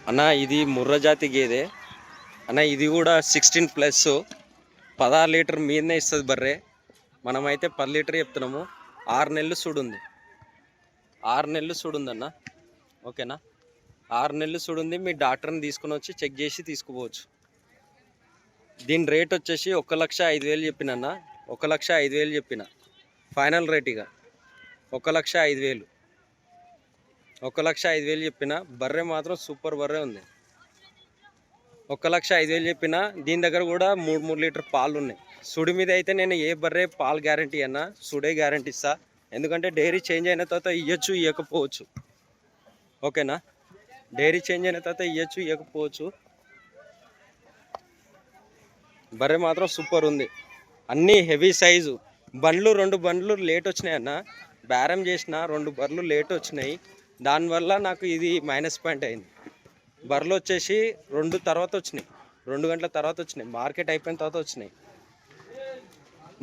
అన్న ఇది ముర్రా జాతి గేదె అన్న. ఇది కూడా 16+, 16 లీటర్ మీదనే ఇస్తుంది బర్రె. మనమైతే 10 లీటర్ చెప్తున్నాము. 6 నెలలు సుడుంది, 6 నెలలు సుడుంది అన్న. ఓకేనా, 6 నెలలు సుడుంది. మీ డాక్టర్ని తీసుకుని వచ్చి చెక్ చేసి తీసుకుపోవచ్చు. దీని రేట్ వచ్చేసి 1,05,000 చెప్పిన అన్న. 1,05,000 చెప్పిన ఫైనల్ రేట్. ఇక 1,05,000, 1,05,000 చెప్పిన. బర్రె మాత్రం సూపర్ బర్రె ఉంది. 1,05,000 చెప్పిన. దీని దగ్గర కూడా 3 లీటర్ పాలు ఉన్నాయి. సుడి మీద అయితే నేను ఏ బర్రె పాలు గ్యారంటీ అన్నా, సుడే గ్యారంటీ ఇస్తా. ఎందుకంటే డైరీ చేంజ్ అయిన తర్వాత ఇవ్వచ్చు, ఇవ్వకపోవచ్చు. ఓకేనా, డైరీ చేంజ్ అయిన తర్వాత ఇవ్వచ్చు, ఇవ్వకపోవచ్చు. బర్రె మాత్రం సూపర్ ఉంది. అన్నీ హెవీ సైజు బండ్లు. 2 బండ్లు లేట్ వచ్చినాయి అన్న. బేరం చేసిన 2 బర్రెలు లేట్ వచ్చినాయి. దానివల్ల నాకు ఇది మైనస్ పాయింట్ అయింది. బర్రెలు వచ్చేసి 2 తర్వాత వచ్చినాయి, 2 గంటల తర్వాత వచ్చినాయి. మార్కెట్ అయిపోయిన తర్వాత వచ్చినాయి,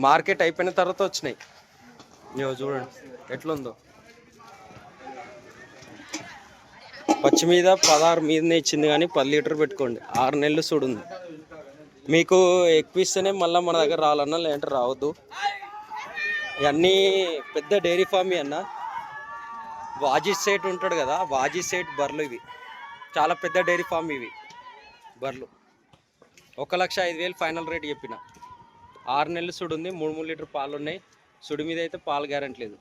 మార్కెట్ అయిపోయిన తర్వాత వచ్చినాయి. ఇవ్వ చూడండి ఎట్లుందో. పచ్చి మీద 16 మీదనే ఇచ్చింది, కానీ 10 లీటర్ పెట్టుకోండి. 6 నెలలు చూడుంది. మీకు ఎక్కువ ఇస్తేనే మళ్ళీ మన దగ్గర రావాలన్నా, లేదంటే రావద్దు. ఇవన్నీ పెద్ద డైరీ ఫామ్ అన్న. వాజీ సేట్ ఉంటాడు కదా, వాజీ సేట్ బర్రెలు ఇవి. చాలా పెద్ద డైరీ ఫామ్ ఇవి బర్రెలు. 1,05,000 ఫైనల్ రేట్ చెప్పిన. 6 నెలలు సుడి ఉంది, 3 లీటర్ పాలు ఉన్నాయి. సుడి మీద అయితే పాలు గ్యారెంటీ లేదు.